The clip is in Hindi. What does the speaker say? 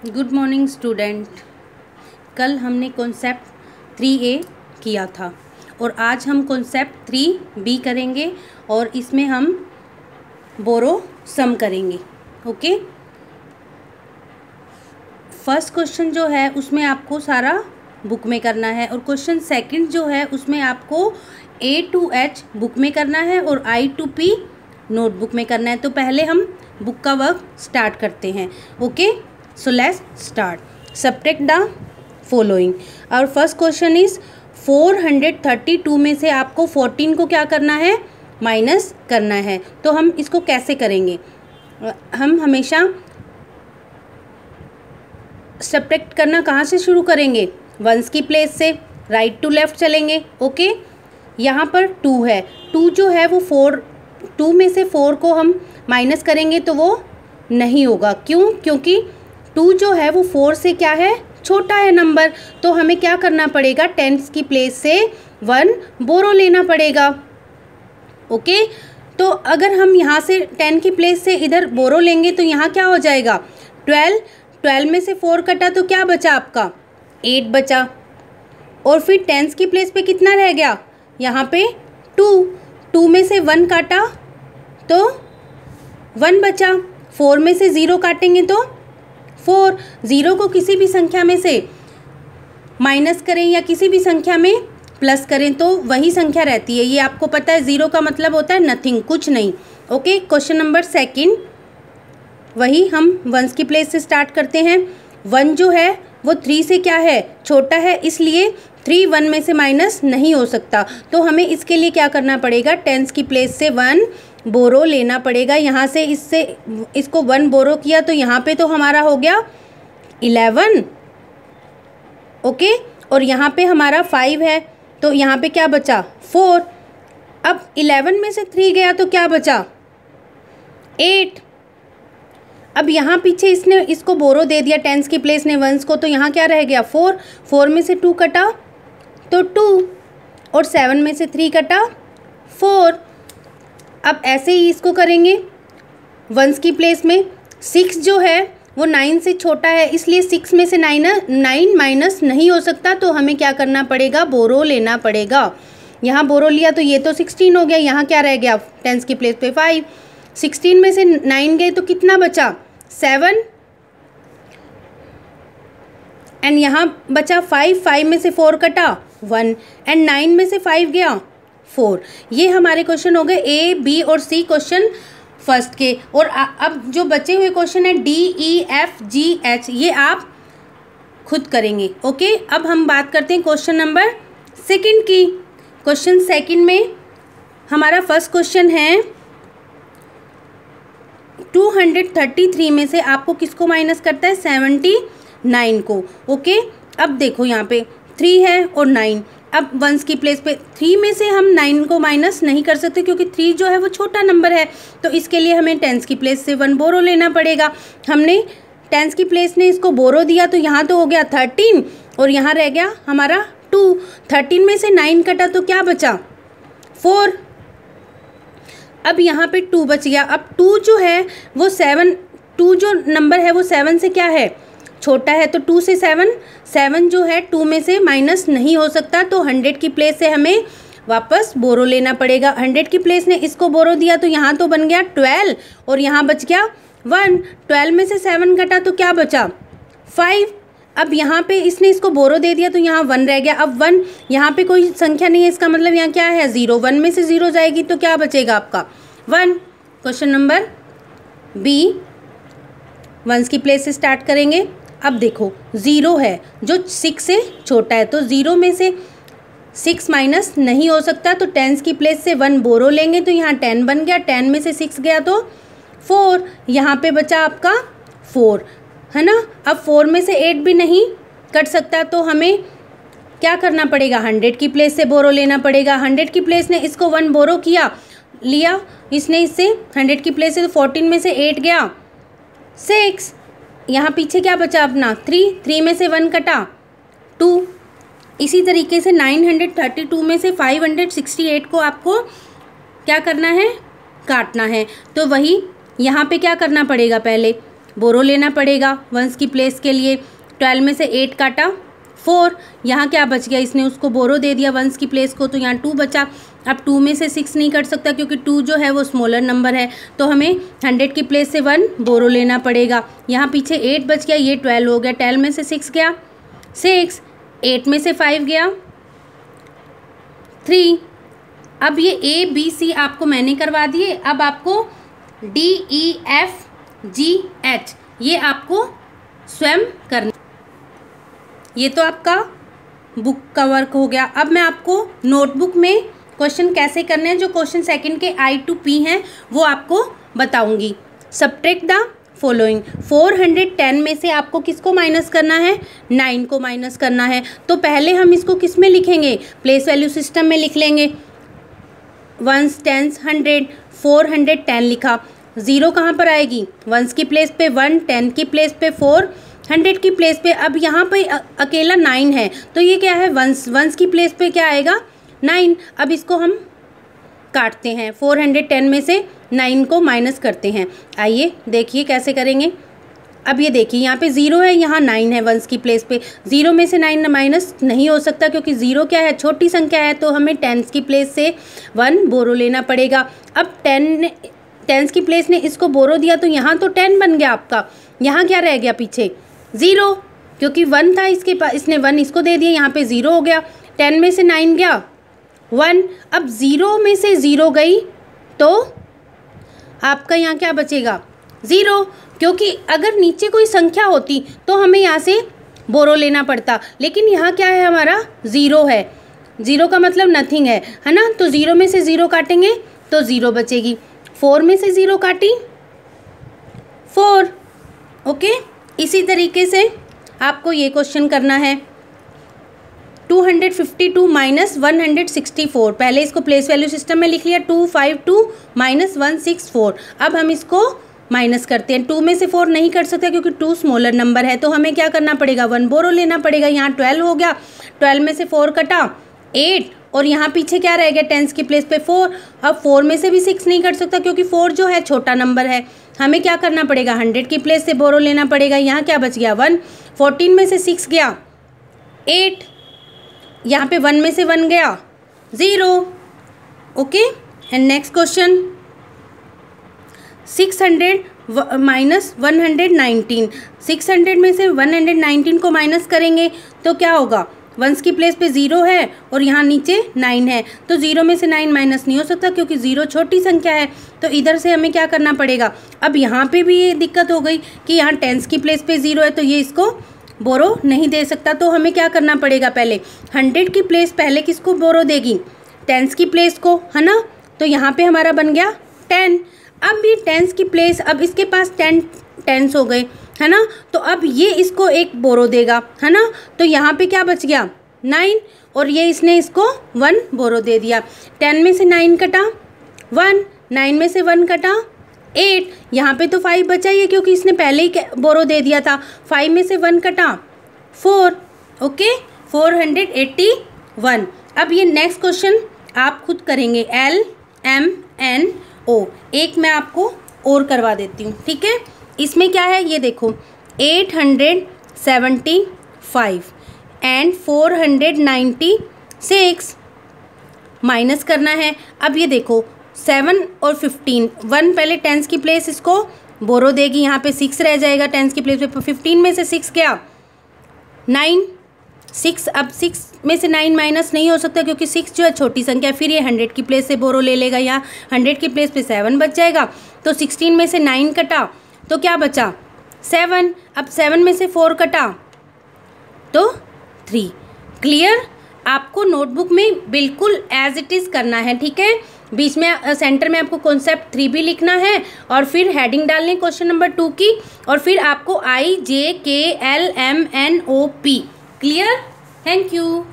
Good morning student. कल हमने कॉन्सेप्ट 3A किया था और आज हम कॉन्सेप्ट 3B करेंगे और इसमें हम बोरो सम करेंगे। ओके, फर्स्ट क्वेश्चन जो है उसमें आपको सारा बुक में करना है और क्वेश्चन सेकंड जो है उसमें आपको A to H बुक में करना है और I to P नोटबुक में करना है। तो पहले हम बुक का वर्क स्टार्ट करते हैं। Okay, so let's start. Subtract the following. और फर्स्ट क्वेश्चन इज 432 में से आपको 14 को क्या करना है, माइनस करना है। तो हम इसको कैसे करेंगे, हम हमेशा सब्ट्रैक्ट करना कहाँ से शुरू करेंगे, वंस की प्लेस से राइट टू लेफ्ट चलेंगे। ओके, यहाँ पर 2 है, 2 जो है वो 2 में से 4 को हम माइनस करेंगे तो वो नहीं होगा। क्यों? क्योंकि 2 जो है वो 4 से क्या है, छोटा है नंबर। तो हमें क्या करना पड़ेगा, 10 की प्लेस से 1 बोरो लेना पड़ेगा। ओके, तो अगर हम यहाँ से 10 की प्लेस से इधर बोरो लेंगे तो यहाँ क्या हो जाएगा, 12 में से 4 कटा तो क्या बचा आपका, 8 बचा। और फिर 10 की प्लेस पे कितना रह गया, यहाँ पे 2 में से 1 काटा तो 1 बचा। 4 में से 0 काटेंगे तो 4। 0 को किसी भी संख्या में से माइनस करें या किसी भी संख्या में प्लस करें तो वही संख्या रहती है। ये आपको पता है, 0 का मतलब होता है नथिंग, कुछ नहीं। ओके, क्वेश्चन नंबर सेकंड, वही हम वंस की प्लेस से स्टार्ट करते हैं। 1 जो है वो 3 से क्या है, छोटा है, इसलिए 3 1 में से माइनस नहीं हो सकता। तो हमें इसके लिए क्या करना पड़ेगा, 10 की प्लेस से 1 बोरो लेना पड़ेगा। यहाँ से इसको 1 बोरो किया तो यहाँ पे तो हमारा हो गया 11। ओके, और यहाँ पे हमारा 5 है तो यहाँ पे क्या बचा, 4। अब 11 में से 3 गया तो क्या बचा, 8। अब यहाँ पीछे इसने इसको बोरो दे दिया 10 की प्लेस ने वंस को, तो यहाँ क्या रह गया, 4 में से 2 कटा तो 2 और 7 में से 3 कटा 4। अब ऐसे ही इसको करेंगे वंस की प्लेस में। 6 जो है वो 9 से छोटा है, इसलिए 6 में से 9 माइनस नहीं हो सकता। तो हमें क्या करना पड़ेगा, बोरो लेना पड़ेगा। यहाँ बोरो लिया तो ये तो 16 हो गया, यहाँ क्या रह गया, 10 की प्लेस पे 5। 16 में से 9 गए तो कितना बचा, 7। एंड यहाँ बचा 5 में से 4 कटा 1 एंड 9 में से 5 गया 4। ये हमारे क्वेश्चन हो गए A, B और C क्वेश्चन फर्स्ट के। और अब जो बचे हुए क्वेश्चन है D, E, F, G, H, ये आप खुद करेंगे। ओके, अब हम बात करते हैं क्वेश्चन नंबर सेकंड की। क्वेश्चन सेकंड में हमारा फर्स्ट क्वेश्चन है 233 में से आपको किसको माइनस करता है, 79 को। ओके, अब देखो यहाँ पे 3 है और 9। अब वंस की प्लेस पे 3 में से हम 9 को माइनस नहीं कर सकते क्योंकि 3 जो है वो छोटा नंबर है। तो इसके लिए हमें 10 की प्लेस से 1 बोरो लेना पड़ेगा। हमने 10 की प्लेस ने इसको बोरो दिया तो यहाँ तो हो गया 13 और यहाँ रह गया हमारा 2। 13 में से 9 कटा तो क्या बचा, 4। अब यहाँ पे 2 बच गया। अब 2 जो है वो 2 जो नंबर है वो 7 से क्या है, छोटा है। तो 2 से 7 जो है 2 में से माइनस नहीं हो सकता। तो 100 की प्लेस से हमें वापस बोरो लेना पड़ेगा। 100 की प्लेस ने इसको बोरो दिया तो यहाँ तो बन गया 12 और यहाँ बच गया 1। 12 में से 7 कटा तो क्या बचा, 5। अब यहाँ पे इसने इसको बोरो दे दिया तो यहाँ 1 रह गया। अब 1 यहाँ पे कोई संख्या नहीं है, इसका मतलब यहाँ क्या है, 0। 1 में से 0 जाएगी तो क्या बचेगा आपका, 1। क्वेश्चन नंबर B, वंस की प्लेस से स्टार्ट करेंगे। अब देखो 0 है जो 6 से छोटा है, तो 0 में से 6 माइनस नहीं हो सकता। तो 10 की प्लेस से 1 बोरो लेंगे तो यहाँ 10 बन गया। 10 में से 6 गया तो 4, यहाँ पे बचा आपका 4, है ना। अब 4 में से 8 भी नहीं कट सकता तो हमें क्या करना पड़ेगा, 100 की प्लेस से बोरो लेना पड़ेगा। 100 की प्लेस ने इसको 1 बोरो लिया इसने इससे 100 की प्लेस से, तो 14 में से 8 गया 6। यहाँ पीछे क्या बचा अपना 3 में से 1 कटा 2। इसी तरीके से 932 में से 568 को आपको क्या करना है, काटना है। तो वही यहाँ पे क्या करना पड़ेगा, पहले बोरो लेना पड़ेगा वंस की प्लेस के लिए। 12 में से 8 काटा 4, यहाँ क्या बच गया, इसने उसको बोरो दे दिया वंस की प्लेस को, तो यहाँ 2 बचा। अब 2 में से 6 नहीं कट सकता क्योंकि 2 जो है वो स्मॉलर नंबर है, तो हमें 100 की प्लेस से 1 बोरो लेना पड़ेगा। यहाँ पीछे 8 बच गया, ये 12 हो गया। 12 में से 6 गया 6, 8 में से 5 गया 3। अब ये ABC आपको मैंने करवा दिए। अब आपको DEFGH ये आपको स्वयं करना। ये तो आपका बुक का वर्क हो गया। अब मैं आपको नोटबुक में क्वेश्चन कैसे करने हैं, जो क्वेश्चन सेकंड के I to P हैं वो आपको बताऊंगी। Subtract the following. 410 में से आपको किसको माइनस करना है, 9 को माइनस करना है। तो पहले हम इसको किस में लिखेंगे, प्लेस वैल्यू सिस्टम में लिख लेंगे। 1s 10s 100, 410 लिखा। 0 कहाँ पर आएगी, 1s की प्लेस पे 1, 10 की प्लेस पे 4, 100 की प्लेस पे। अब यहाँ पे अकेला 9 है तो ये क्या है, 1s की प्लेस पे क्या आएगा 9। अब इसको हम काटते हैं, 410 में से 9 को माइनस करते हैं। आइए देखिए कैसे करेंगे। अब ये देखिए यहाँ पे 0 है, यहाँ 9 है 1s की प्लेस पे। 0 में से 9 माइनस नहीं हो सकता क्योंकि 0 क्या है, छोटी संख्या है, तो हमें 10s की प्लेस से 1 बोरो लेना पड़ेगा। अब 10s की प्लेस ने इसको बोरो दिया तो यहाँ तो 10 बन गया आपका। यहाँ क्या रह गया पीछे 0, क्योंकि 1 था इसके पास, इसने 1 इसको दे दिया, यहाँ पे 0 हो गया। 10 में से 9 गया 1। अब 0 में से 0 गई तो आपका यहाँ क्या बचेगा 0, क्योंकि अगर नीचे कोई संख्या होती तो हमें यहाँ से बोरो लेना पड़ता, लेकिन यहाँ क्या है हमारा 0 है। 0 का मतलब नथिंग है ना, तो 0 में से 0 काटेंगे तो 0 बचेगी। 4 में से 0 काटी 4। ओके, इसी तरीके से आपको ये क्वेश्चन करना है। 252 माइनस 164, पहले इसको प्लेस वैल्यू सिस्टम में लिख लिया। 252 माइनस 164। अब हम इसको माइनस करते हैं। 2 में से 4 नहीं कर सकते क्योंकि 2 स्मॉलर नंबर है, तो हमें क्या करना पड़ेगा 1 बोरो लेना पड़ेगा। यहाँ 12 हो गया, 12 में से 4 कटा 8, और यहाँ पीछे क्या रह गया 10s की प्लेस पे 4। अब 4 में से भी 6 नहीं कर सकता क्योंकि 4 जो है छोटा नंबर है। हमें क्या करना पड़ेगा 100 की प्लेस से बोरो लेना पड़ेगा। यहाँ क्या बच गया 1। 14 में से 6 गया 8, यहाँ पे 1 में से 1 गया 0। Okay, and next question 600 minus 119। 600 में से 119 को माइनस करेंगे तो क्या होगा, 1s की प्लेस पे 0 है और यहाँ नीचे 9 है, तो 0 में से 9 माइनस नहीं हो सकता क्योंकि 0 छोटी संख्या है। तो इधर से हमें क्या करना पड़ेगा। अब यहाँ पे भी ये दिक्कत हो गई कि यहाँ 10s की प्लेस पे 0 है तो ये इसको बोरो नहीं दे सकता, तो हमें क्या करना पड़ेगा, पहले 100 की प्लेस पहले किसको बोरो देगी 10s की प्लेस को, है ना। तो यहाँ पे हमारा बन गया 10। अब ये 10s की प्लेस, अब इसके पास 10 10s हो गए, है ना, तो अब ये इसको एक बोरो देगा, है ना। तो यहाँ पे क्या बच गया 9, और ये इसने इसको 1 बोरो दे दिया। 10 में से 9 कटा 1, 9 में से 1 कटा 8, यहाँ पे तो 5 बचा ही है क्योंकि इसने पहले ही बोरो दे दिया था। 5 में से 1 कटा 4। ओके, 481। अब ये नेक्स्ट क्वेश्चन आप खुद करेंगे, LMNO। एक मैं आपको और करवा देती हूँ, ठीक है। इसमें क्या है ये देखो, 875 एंड 496 माइनस करना है। अब ये देखो 7 और 15, 1 पहले 10s की प्लेस इसको बोरो देगी, यहाँ पे 6 रह जाएगा 10s की प्लेस पे। 15 में से 6 क्या 9, 6। अब 6 में से 9 माइनस नहीं हो सकता क्योंकि 6 जो है छोटी संख्या, फिर ये 100 की प्लेस से बोरो ले लेगा। यहाँ 100 की प्लेस पे 7 बच जाएगा, तो 16 में से 9 कटा तो क्या बचा 7। अब 7 में से 4 कटा तो 3। क्लियर, आपको नोटबुक में बिल्कुल एज इट इज़ करना है, ठीक है। बीच में सेंटर में आपको कॉन्सेप्ट 3 भी लिखना है और फिर हेडिंग डालनी क्वेश्चन नंबर 2 की, और फिर आपको IJKLMNOP। Clear, thank you.